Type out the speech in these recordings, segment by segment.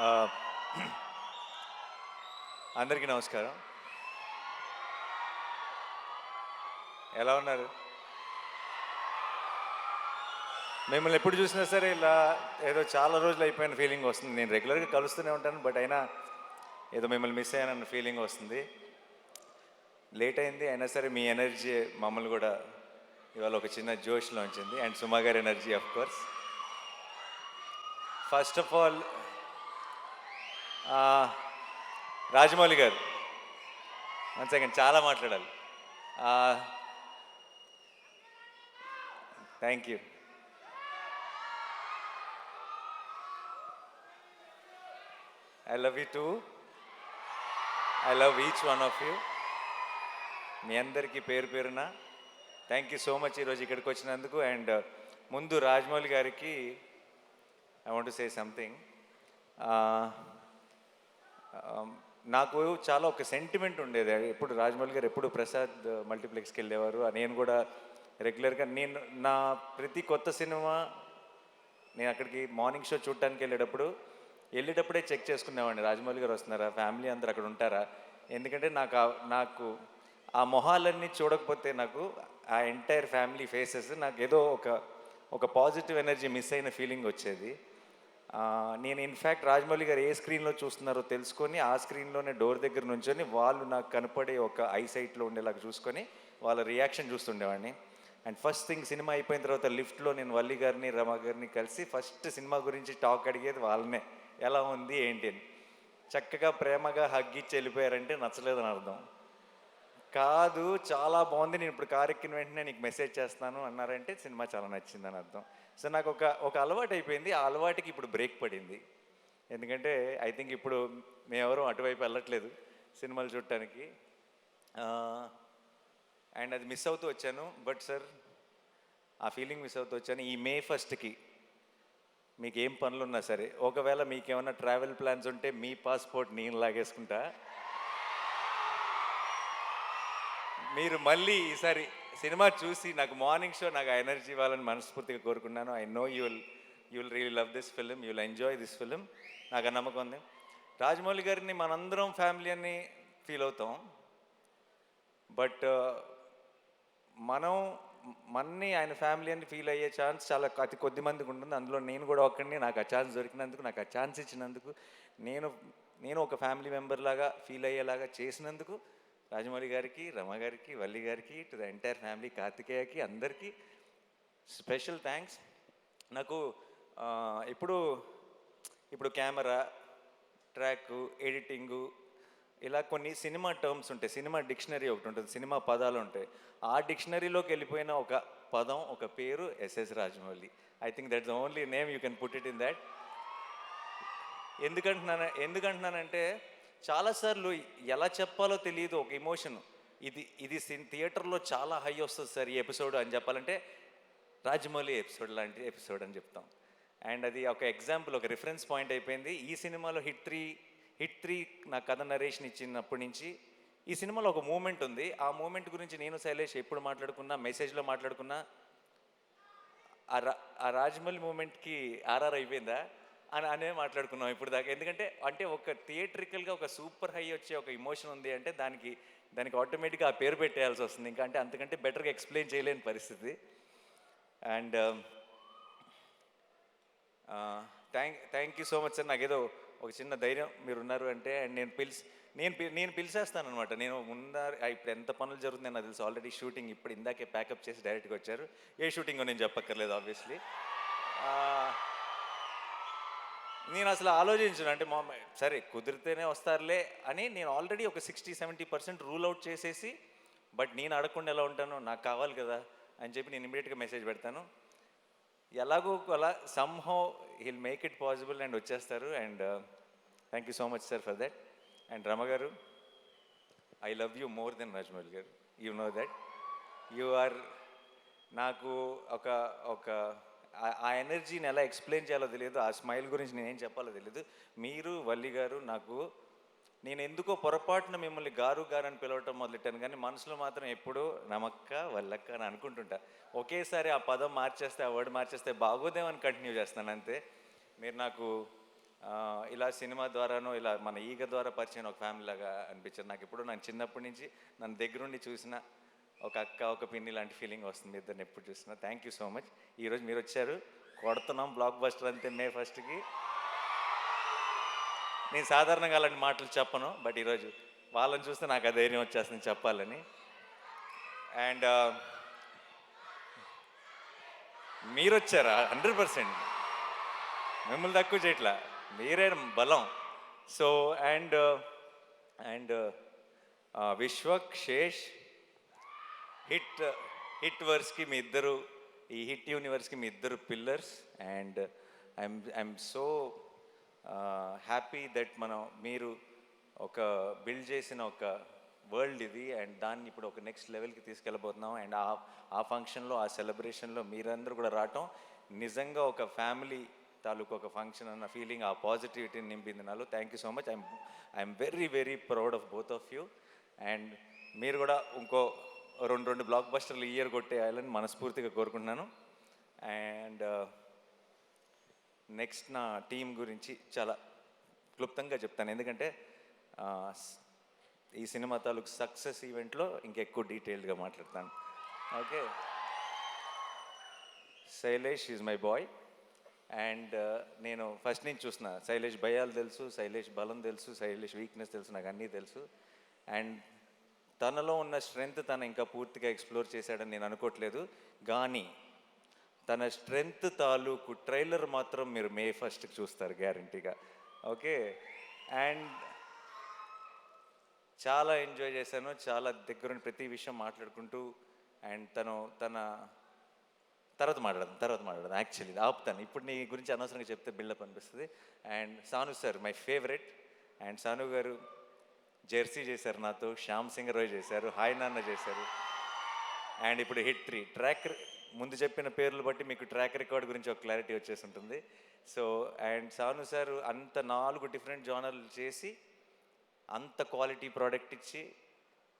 ఆ, అందరికీ నమస్కారం. ఎలా ఉన్నారు? మిమ్మల్ని ఎప్పుడు చూసినా సరే ఇలా ఏదో చాలా రోజులు అయిపోయిన ఫీలింగ్ వస్తుంది. నేను రెగ్యులర్గా కలుస్తూనే ఉంటాను, బట్ అయినా ఏదో మిమ్మల్ని మిస్ అయ్యానన్న ఫీలింగ్ వస్తుంది. లేట్ అయింది అయినా సరే మీ ఎనర్జీ మమ్మల్ని కూడా ఇవాళ ఒక చిన్న జోష్లో ఉంచింది. అండ్ సుమా గారి energy of course. First of all Rajamouli garu, one second, చాలా మాట్లాడాలి. Thank you. I love you too. I love each one of you. మీ అందరికీ పేరు పేరున థ్యాంక్ యూ సో మచ్ ఈరోజు ఇక్కడికి వచ్చినందుకు. అండ్ ముందు రాజమౌళి గారికి I want to say something. నాకు చాలా ఒక సెంటిమెంట్ ఉండేది. ఎప్పుడు రాజమౌళి గారు ఎప్పుడు ప్రసాద్ మల్టీప్లెక్స్కి వెళ్ళేవారు. నేను కూడా రెగ్యులర్గా నా ప్రతి కొత్త సినిమా నేను అక్కడికి మార్నింగ్ షో చూడటానికి వెళ్ళేటప్పుడే చెక్ చేసుకునేవాడిని, రాజమౌళి గారు వస్తున్నారా, ఫ్యామిలీ అందరు అక్కడ ఉంటారా. ఎందుకంటే నాకు ఆ మొహాలన్నీ చూడకపోతే నాకు ఆ ఎంటైర్ ఫ్యామిలీ ఫేసెస్ నాకు ఏదో ఒక పాజిటివ్ ఎనర్జీ మిస్ అయిన ఫీలింగ్ వచ్చేది. నేను ఇన్ఫ్యాక్ట్ రాజమౌళి గారు ఏ స్క్రీన్లో చూస్తున్నారో తెలుసుకొని ఆ స్క్రీన్లోనే డోర్ దగ్గర నుంచొని వాళ్ళు నాకు కనపడే ఒక ఐసైట్లో ఉండేలాగా చూసుకొని వాళ్ళ రియాక్షన్ చూస్తుండేవాడిని. అండ్ ఫస్ట్ థింగ్, సినిమా అయిపోయిన తర్వాత లిఫ్ట్లో నేను వల్లి గారిని రమ గారిని కలిసి ఫస్ట్ సినిమా గురించి టాక్ అడిగేది వాళ్ళనే, ఎలా ఉంది ఏంటి అని. చక్కగా ప్రేమగా హగ్గిచ్చి వెళ్ళిపోయారంటే నచ్చలేదని అర్థం కాదు. చాలా బాగుంది, నేను ఇప్పుడు కారు ఎక్కిన వెంటనే నీకు మెసేజ్ చేస్తాను అన్నారంటే సినిమా చాలా నచ్చిందని అర్థం. సో నాకు ఒక అలవాటు అయిపోయింది. ఆ అలవాటుకి ఇప్పుడు బ్రేక్ పడింది. ఎందుకంటే ఐ థింక్ ఇప్పుడు మేమెవరూ అటువైపు వెళ్ళట్లేదు సినిమాలు చూడటానికి. అండ్ అది మిస్ అవుతూ వచ్చాను. బట్ సార్, ఆ ఫీలింగ్ మిస్ అవుతూ వచ్చాను. ఈ మే 1కి మీకు ఏం పనులున్నా సరే, ఒకవేళ మీకు ఏమైనా ట్రావెల్ ప్లాన్స్ ఉంటే మీ పాస్పోర్ట్ నేను లాగేసుకుంటా. మీరు మళ్ళీ ఈసారి సినిమా చూసి నాకు మార్నింగ్ షో నాకు ఆ ఎనర్జీ ఇవ్వాలని మనస్ఫూర్తిగా కోరుకున్నాను. I know you will really love this film, you will enjoy this film. నాకు ఆ నమ్మకం ఉంది. రాజమౌళి గారిని మనందరం ఫ్యామిలీ అని ఫీల్ అవుతాం. బట్ మనం మన్ని ఆయన ఫ్యామిలీ అని ఫీల్ అయ్యే ఛాన్స్ చాలా అతి కొద్ది మందికి ఉంటుంది. అందులో నేను కూడా ఒక్కడిని. నాకు ఆ ఛాన్స్ దొరికినందుకు, నాకు ఆ ఛాన్స్ ఇచ్చినందుకు, నేను నేను ఒక ఫ్యామిలీ మెంబర్ లాగా ఫీల్ అయ్యేలాగా చేసినందుకు రాజమౌళి గారికి, రమ గారికి, వల్లి గారికి, టు ద ఎంటైర్ ఫ్యామిలీ, కార్తికేయకి, అందరికీ స్పెషల్ థ్యాంక్స్. నాకు ఇప్పుడు కెమెరా, ట్రాక్, ఎడిటింగు, ఇలా కొన్ని సినిమా టర్మ్స్ ఉంటాయి. సినిమా డిక్షనరీ ఒకటి ఉంటుంది, సినిమా పదాలు ఉంటాయి. ఆ డిక్షనరీలోకి వెళ్ళిపోయిన ఒక పదం, ఒక పేరు SS Rajamouli. I think that's the only name you can put it in that. ఎందుకంటున్నానంటే చాలాసార్లు ఎలా చెప్పాలో తెలియదు ఒక ఎమోషన్. ఇది ఇది థియేటర్లో చాలా హై వస్తుంది సార్ ఈ ఎపిసోడ్ అని చెప్పాలంటే రాజమౌళి ఎపిసోడ్ లాంటి ఎపిసోడ్ అని చెప్తాం. అండ్ అది ఒక ఎగ్జాంపుల్, ఒక రిఫరెన్స్ పాయింట్ అయిపోయింది. ఈ సినిమాలో హిట్ త్రీ నా కథ నరేషన్ ఇచ్చినప్పటి నుంచి ఈ సినిమాలో ఒక మూమెంట్ ఉంది. ఆ మూమెంట్ గురించి నేను శైలేష్ ఎప్పుడు మాట్లాడుకున్నా, మెసేజ్లో మాట్లాడుకున్నా, ఆ రాజమౌళి మూమెంట్కి ఆర్ఆర్ అయిపోయిందా అనే మాట్లాడుకున్నాం ఇప్పుడు దాకా. ఎందుకంటే అంటే ఒక థియేట్రికల్గా ఒక సూపర్ హై వచ్చే ఒక ఇమోషన్ ఉంది అంటే దానికి ఆటోమేటిక్గా ఆ పేరు పెట్టేయాల్సి వస్తుంది. ఇంకా అంటే అంతకంటే బెటర్గా ఎక్స్ప్లెయిన్ చేయలేని పరిస్థితి. And thank you so much sir. నాకేదో ఒక చిన్న ధైర్యం మీరు ఉన్నారు అంటే. అండ్ నేను పిలిచేస్తాను అనమాట. నేను ఇప్పుడు ఎంత పనులు జరుగుతున్నాయి నాకు తెలుసు. ఆల్రెడీ షూటింగ్ ఇప్పుడు ఇందాకే ప్యాకప్ చేసి డైరెక్ట్గా వచ్చారు. ఏ షూటింగో నేను చెప్పక్కర్లేదు ఆబ్వియస్లీ. నేను అసలు ఆలోచించను. అంటే సరే కుదిరితేనే వస్తారులే అని నేను ఆల్రెడీ ఒక 60-70% రూల్ అవుట్ చేసేసి, బట్ నేను అడగకుండా ఎలా ఉంటాను, నాకు కావాలి కదా అని చెప్పి నేను ఇమీడియట్గా మెసేజ్ పెడతాను. ఎలాగో అలా somehow he'll make it possible and వచ్చేస్తారు. And thank you so much sir for that. And Rama garu, I love you more than Rajamouli garu. You know that. You are నాకు ఒక ఆ ఎనర్జీని ఎలా ఎక్స్ప్లెయిన్ చేయాలో తెలియదు. ఆ స్మైల్ గురించి నేనేం చెప్పాలో తెలియదు. మీరు, వల్లి గారు, నేను ఎందుకో పొరపాటున మిమ్మల్ని గారు అని పిలవటం మొదలెట్టాను, కానీ మనసులో మాత్రం ఎప్పుడూ నమక్క, వల్లక్క అని అనుకుంటుంటా. ఒకేసారి ఆ పదం మార్చేస్తే, ఆ వర్డ్ మార్చేస్తే బాగోదేమని కంటిన్యూ చేస్తాను అంతే. మీరు నాకు ఇలా సినిమా ద్వారానో ఇలా మన ఈగ ద్వారా పరిచయం ఒక ఫ్యామిలీ లాగా అనిపించారు నాకు. ఇప్పుడు నాకు చిన్నప్పటి నుంచి నన్ను దగ్గరుండి చూసిన ఒక అక్క ఒక పిన్ని లాంటి ఫీలింగ్ వస్తుంది ఇద్దరిని ఎప్పుడు చూసినా. Thank you so much. ఈరోజు మీరు వచ్చారు, కొడుతున్నాం బ్లాక్ బస్టర్ అంతే మే 1కి. నేను సాధారణంగా అలాంటి మాటలు చెప్పను, బట్ ఈరోజు వాళ్ళని చూస్తే నాకు ఆ ధైర్యం వచ్చేస్తుంది చెప్పాలని. అండ్ మీరు వచ్చారా? 100%. మిమ్మల్ని తక్కువ చేయట్లా, మీరే బలం. So and Vishwak, Sesh, hit hit వర్స్కి మీ ఇద్దరు, ఈ హిట్ యూనివర్స్కి మీ ఇద్దరు pillars. And I'm so happy that మీరు ఒక బిల్డ్ చేసిన ఒక వరల్డ్ ఇది, అండ్ దాన్ని ఇప్పుడు ఒక నెక్స్ట్ లెవెల్కి తీసుకెళ్ళబోతున్నాం. అండ్ ఆ ఫంక్షన్లో, ఆ సెలబ్రేషన్లో మీరందరూ కూడా రావటం నిజంగా ఒక ఫ్యామిలీ తాలూకు ఒక ఫంక్షన్ అన్న ఫీలింగ్, ఆ పాజిటివిటీని నింపింది నాలో. Thank you so much. I'm very very proud of both of you. And మీరు కూడా ఇంకో రెండు బ్లాక్ బస్టర్లు ఈ ఇయర్ కొట్టేయాలని మనస్ఫూర్తిగా కోరుకుంటున్నాను. అండ్ నెక్స్ట్ నా టీం గురించి చాలా క్లుప్తంగా చెప్తాను, ఎందుకంటే ఈ సినిమా తాలూకు సక్సెస్ ఈవెంట్లో ఇంకెక్కువ డీటెయిల్డ్గా మాట్లాడతాను. Okay, Shailesh is my boy. And నేను ఫస్ట్ నుంచి చూస్తున్నా, శైలేష్ భయాలు తెలుసు, శైలేష్ బలం తెలుసు, శైలేష్ వీక్నెస్ తెలుసు, నాకు అన్నీ తెలుసు. అండ్ తనలో ఉన్న స్ట్రెంగ్త్ తను ఇంకా పూర్తిగా ఎక్స్ప్లోర్ చేశాడని నేను అనుకోవట్లేదు, కానీ తన స్ట్రెంగ్త్ తాలూకు ట్రైలర్ మాత్రం మీరు మే 1కి చూస్తారు గ్యారంటీగా. ఓకే, అండ్ చాలా ఎంజాయ్ చేశాను, చాలా దగ్గరుండి ప్రతి విషయం మాట్లాడుకుంటూ. అండ్ తన తర్వాత మాట్లాడదాం యాక్చువల్లీ ఆపుతాను, ఇప్పుడు నీ గురించి అనవసరంగా చెప్తే బిల్డప్ అనిపిస్తుంది. And Sanu sir my favourite. And Sanu garu Jersey చేశారు నాతో, శ్యామ్ సింగ్ రాయ్ చేశారు, హాయ్ నాన్న చేశారు. అండ్ ఇప్పుడు హిట్ 3 ట్రాక్, ముందు చెప్పిన పేర్లు బట్టి మీకు ట్రాక్ రికార్డ్ గురించి ఒక క్లారిటీ వచ్చేసి ఉంటుంది. సో అండ్ సాను సార్ అంత 4 డిఫరెంట్ జానర్లు చేసి అంత క్వాలిటీ ప్రోడక్ట్ ఇచ్చి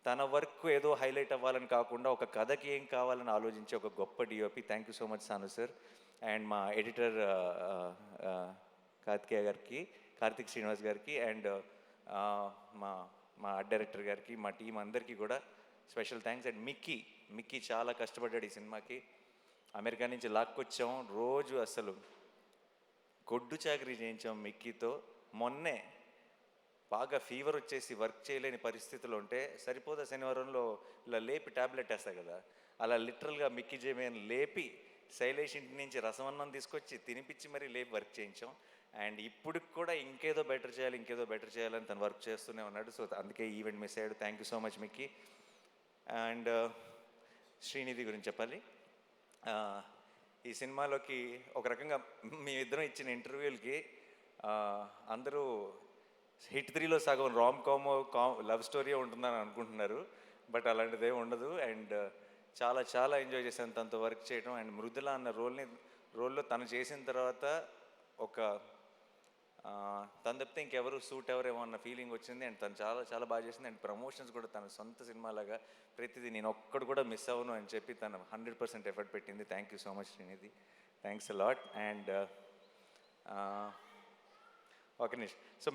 తన వర్క్ ఏదో హైలైట్ అవ్వాలని కాకుండా ఒక కథకి ఏం కావాలని ఆలోచించే ఒక గొప్ప DOP. Thank you so much Sanu sir. And మా ఎడిటర్ కార్తిక్ శ్రీనివాస్ గారికి, అండ్ మా మా ఆర్ట్ డైరెక్టర్ గారికి, మా టీం అందరికీ కూడా స్పెషల్ థ్యాంక్స్. అండ్ మిక్కీ చాలా కష్టపడ్డాడు ఈ సినిమాకి. అమెరికా నుంచి లాక్కొచ్చాం, రోజు అసలు గొడ్డు చాకరీ చేయించాం మిక్కీతో. మొన్నే బాగా ఫీవర్ వచ్చేసి వర్క్ చేయలేని పరిస్థితులు ఉంటే సరిపోదా శనివారంలో ఇలా లేపి ట్యాబ్లెట్ వేస్తా కదా, అలా లిటరల్గా మిక్కీ జేమేని లేపి శైలేష్ ఇంటి నుంచి రసమన్నం తీసుకొచ్చి తినిపించి మరీ లేపి వర్క్ చేయించాం. అండ్ ఇప్పుడు కూడా ఇంకేదో బెటర్ చేయాలని తను వర్క్ చేస్తూనే ఉన్నాడు. సో అందుకే ఈవెంట్ మిస్ అయ్యాడు. Thank you so much Mickey. And Srinidhi గురించి చెప్పాలి. ఈ సినిమాలోకి ఒక రకంగా మీ ఇద్దరం ఇచ్చిన ఇంటర్వ్యూలకి అందరూ హిట్ 3లో సగం కామ్ లవ్ స్టోరీ ఉంటుందని అనుకుంటున్నారు, బట్ అలాంటిదే ఉండదు. అండ్ చాలా ఎంజాయ్ చేశాను తనతో వర్క్ చేయడం. అండ్ మృదుల అన్న రోల్లో తను చేసిన తర్వాత ఒక తను తప్పితే ఇంకెవరు సూట్ ఎవరేమో అన్న ఫీలింగ్ వచ్చింది. అండ్ తను చాలా బాగా చేసింది. అండ్ ప్రమోషన్స్ కూడా తన సొంత సినిమాలాగా ప్రతిదీ నేను ఒక్కడు కూడా మిస్ అవ్వను అని చెప్పి తను 100% ఎఫర్ట్ పెట్టింది. Thank you so much Srinidhi, thanks a lot. And ఒక నిమిషం. సో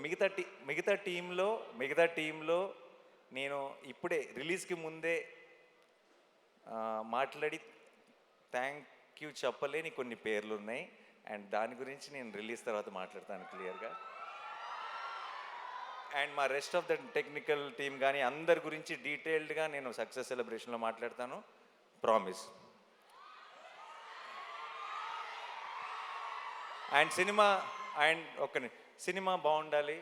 మిగతా టీంలో నేను ఇప్పుడే రిలీజ్కి ముందే మాట్లాడి థ్యాంక్ యూ చెప్పలేని కొన్ని పేర్లు ఉన్నాయి. అండ్ దాని గురించి నేను రిలీజ్ తర్వాత మాట్లాడతాను క్లియర్గా. అండ్ మా rest of the technical team కానీ అందరి గురించి డీటెయిల్డ్గా నేను సక్సెస్ సెలబ్రేషన్లో మాట్లాడతాను, ప్రామిస్. అండ్ సినిమా బాగుండాలి,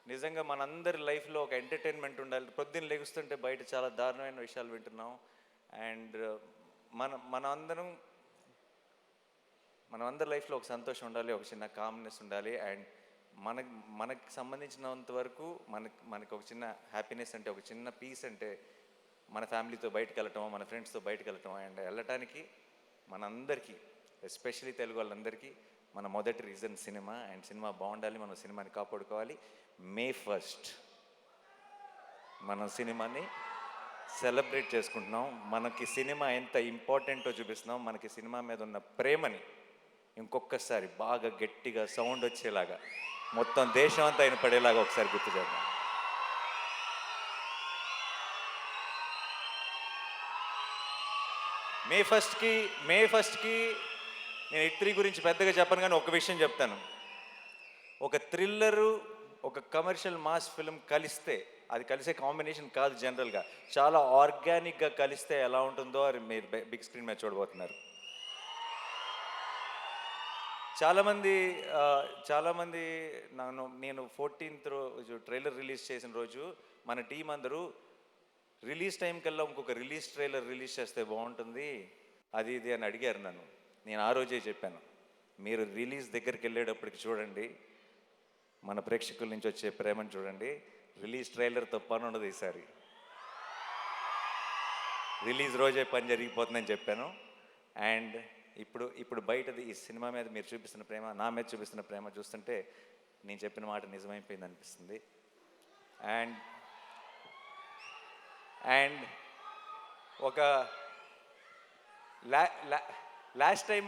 నిజంగా మనందరి లైఫ్లో ఒక ఎంటర్టైన్మెంట్ ఉండాలి. పొద్దున్న లెగుస్తుంటే బయట చాలా దారుణమైన విషయాలు వింటున్నాం. అండ్ మనమందరి లైఫ్లో ఒక సంతోషం ఉండాలి, ఒక చిన్న కామ్నెస్ ఉండాలి. అండ్ మనకు సంబంధించినంత వరకు మనకు ఒక చిన్న హ్యాపీనెస్ అంటే, ఒక చిన్న పీస్ అంటే మన ఫ్యామిలీతో బయటకు వెళ్ళటం, మన ఫ్రెండ్స్తో బయటకు వెళ్ళటం. అండ్ వెళ్ళటానికి మనందరికీ, ఎస్పెషలీ తెలుగు వాళ్ళందరికీ మన మొదటి రీజన్ సినిమా. అండ్ సినిమా బాగుండాలి, మనం సినిమాని కాపాడుకోవాలి. మే 1 మనం సినిమాని సెలబ్రేట్ చేసుకుంటున్నాం. మనకి సినిమా ఎంత ఇంపార్టెంటో చూపిస్తున్నాం, మనకి సినిమా మీద ఉన్న ప్రేమని ఇంకొకసారి బాగా గట్టిగా సౌండ్ వచ్చేలాగా మొత్తం దేశం అంతా ఆయన పడేలాగా ఒకసారి గుర్తు చేద్దాం. మే ఫస్ట్కి నేను హిట్ 3 గురించి పెద్దగా చెప్పను, కానీ ఒక విషయం చెప్తాను. ఒక థ్రిల్లరు, ఒక కమర్షియల్ మాస్ ఫిల్మ్ కలిస్తే, అది కలిసే కాంబినేషన్ కాదు జనరల్గా, చాలా ఆర్గానిక్గా కలిస్తే ఎలా ఉంటుందో అది మీరు బిగ్ స్క్రీన్ మీద చూడబోతున్నారు. చాలామంది నేను 14th రోజు ట్రైలర్ రిలీజ్ చేసిన రోజు మన టీం అందరూ రిలీజ్ టైం కల్లా ఇంకొక రిలీజ్ ట్రైలర్ రిలీజ్ చేస్తే బాగుంటుంది అది ఇది అని అడిగారు నన్ను. నేను ఆ రోజే చెప్పాను, మీరు రిలీజ్ దగ్గరికి వెళ్ళేటప్పటికి చూడండి, మన ప్రేక్షకుల నుంచి వచ్చే ప్రేమను చూడండి, రిలీజ్ ట్రైలర్తో పని ఉండదు ఈసారి, రిలీజ్ రోజే పని జరిగిపోతుందని చెప్పాను. అండ్ ఇప్పుడు బయటది ఈ సినిమా మీద మీరు చూపిస్తున్న ప్రేమ, నా మీద చూపిస్తున్న ప్రేమ చూస్తుంటే నేను చెప్పిన మాట నిజమైపోయింది అనిపిస్తుంది. అండ్ ఒక లాస్ట్ టైం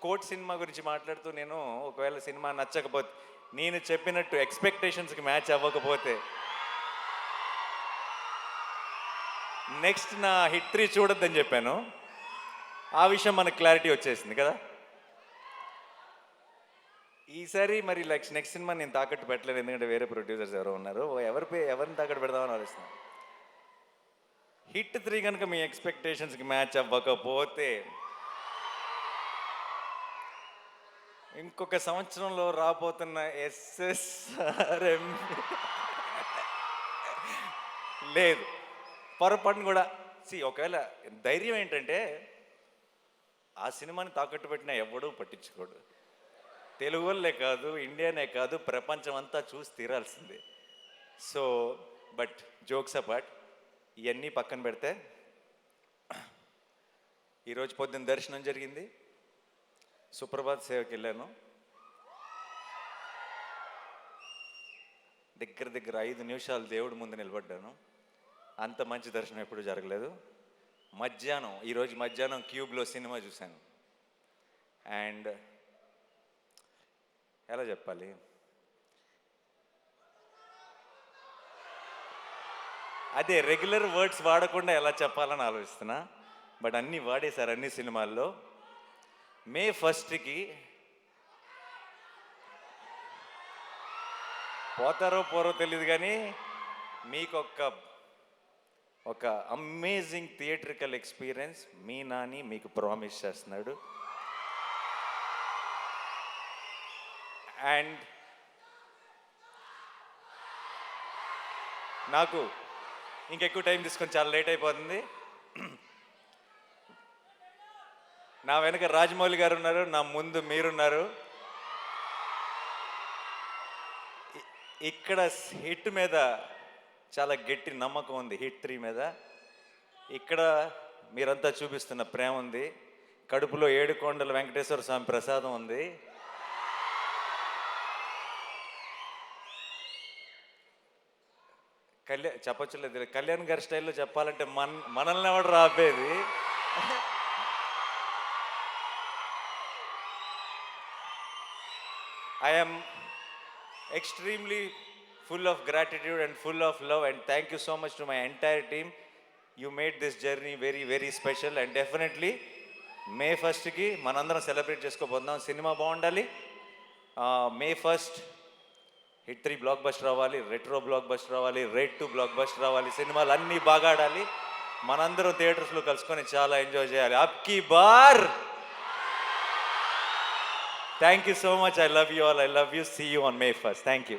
కోర్ట్ సినిమా గురించి మాట్లాడుతూ నేను ఒకవేళ సినిమా నచ్చకపోతే, నేను చెప్పినట్టు ఎక్స్పెక్టేషన్స్కి మ్యాచ్ అవ్వకపోతే నెక్స్ట్ నా హిట్ 3 చూడొద్దని చెప్పాను. ఆ విషయం మనకు క్లారిటీ వచ్చేసింది కదా. ఈసారి మరి నెక్స్ట్ సినిమా నేను తాకట్టు పెట్టలేదు, ఎందుకంటే వేరే ప్రొడ్యూసర్స్ ఎవరో ఉన్నారు, ఎవరిని తాకట్టు పెడదామని ఆలోచిస్తున్నాను. హిట్ 3 కనుక మీ ఎక్స్పెక్టేషన్స్కి మ్యాచ్ అవ్వకపోతే ఇంకొక సంవత్సరంలో రాబోతున్న SSRM లేదు, పొరపాటును కూడా. ఒకవేళ ధైర్యం ఏంటంటే ఆ సినిమాని తాకట్టు పెట్టినా ఎవడూ పట్టించుకోడు, తెలుగు వాళ్ళే కాదు, ఇండియానే కాదు, ప్రపంచం అంతా చూసి తీరాల్సిందే. సో బట్ జోక్స్ అపార్ట్, ఇవన్నీ పక్కన పెడితే ఈరోజు పొద్దున్న దర్శనం జరిగింది, సుప్రభాత్ సేవకి వెళ్ళాను. దగ్గర 5 నిమిషాలు దేవుడి ముందు నిలబడ్డాను. అంత మంచి దర్శనం ఎప్పుడు జరగలేదు. ఈరోజు మధ్యాహ్నం క్యూబ్లో సినిమా చూశాను. అండ్ ఎలా చెప్పాలి, అదే రెగ్యులర్ వర్డ్స్ వాడకుండా ఎలా చెప్పాలని ఆలోచిస్తున్నా, బట్ అన్నీ వాడేశారు అన్ని సినిమాల్లో. మే 1కి పోతారో పోరో తెలియదు, కానీ మీకు ఒక అమేజింగ్ థియేట్రికల్ ఎక్స్పీరియన్స్ మీ నాని మీకు ప్రామిస్ చేస్తున్నాడు. అండ్ నాకు ఇంకెక్కువ టైం తీసుకొని చాలా లేట్ అయిపోతుంది. నా వెనక రాజమౌళి గారు ఉన్నారు, నా ముందు మీరున్నారు. ఇక్కడ హిట్ మీద చాలా గట్టి నమ్మకం ఉంది, హిట్ 3 మీద. ఇక్కడ మీరంతా చూపిస్తున్న ప్రేమ ఉంది, కడుపులో 7 కొండల వెంకటేశ్వర స్వామి ప్రసాదం ఉంది. చెప్పొచ్చులేదు, కళ్యాణ్ గారి స్టైల్లో చెప్పాలంటే మనల్ని ఎవడు రాపేది. I am extremely full of gratitude and full of love, and thank you so much to my entire team. You made this journey very, very special, and definitely May 1కి మనందరం సెలబ్రేట్ చేసుకోబోతున్నాం. సినిమా బాగుండాలి. May 1st hit 3 block buster అవ్వాలి, retro block buster అవ్వాలి, rate 2 block buster అవ్వాలి, సినిమాలు అన్నీ బాగా ఆడాలి, మనందరం థియేటర్స్లో కలుసుకొని చాలా ఎంజాయ్ చేయాలి. అబ్కి bar. Thank you so much. I love you all. I love you. See you on May 1st. Thank you.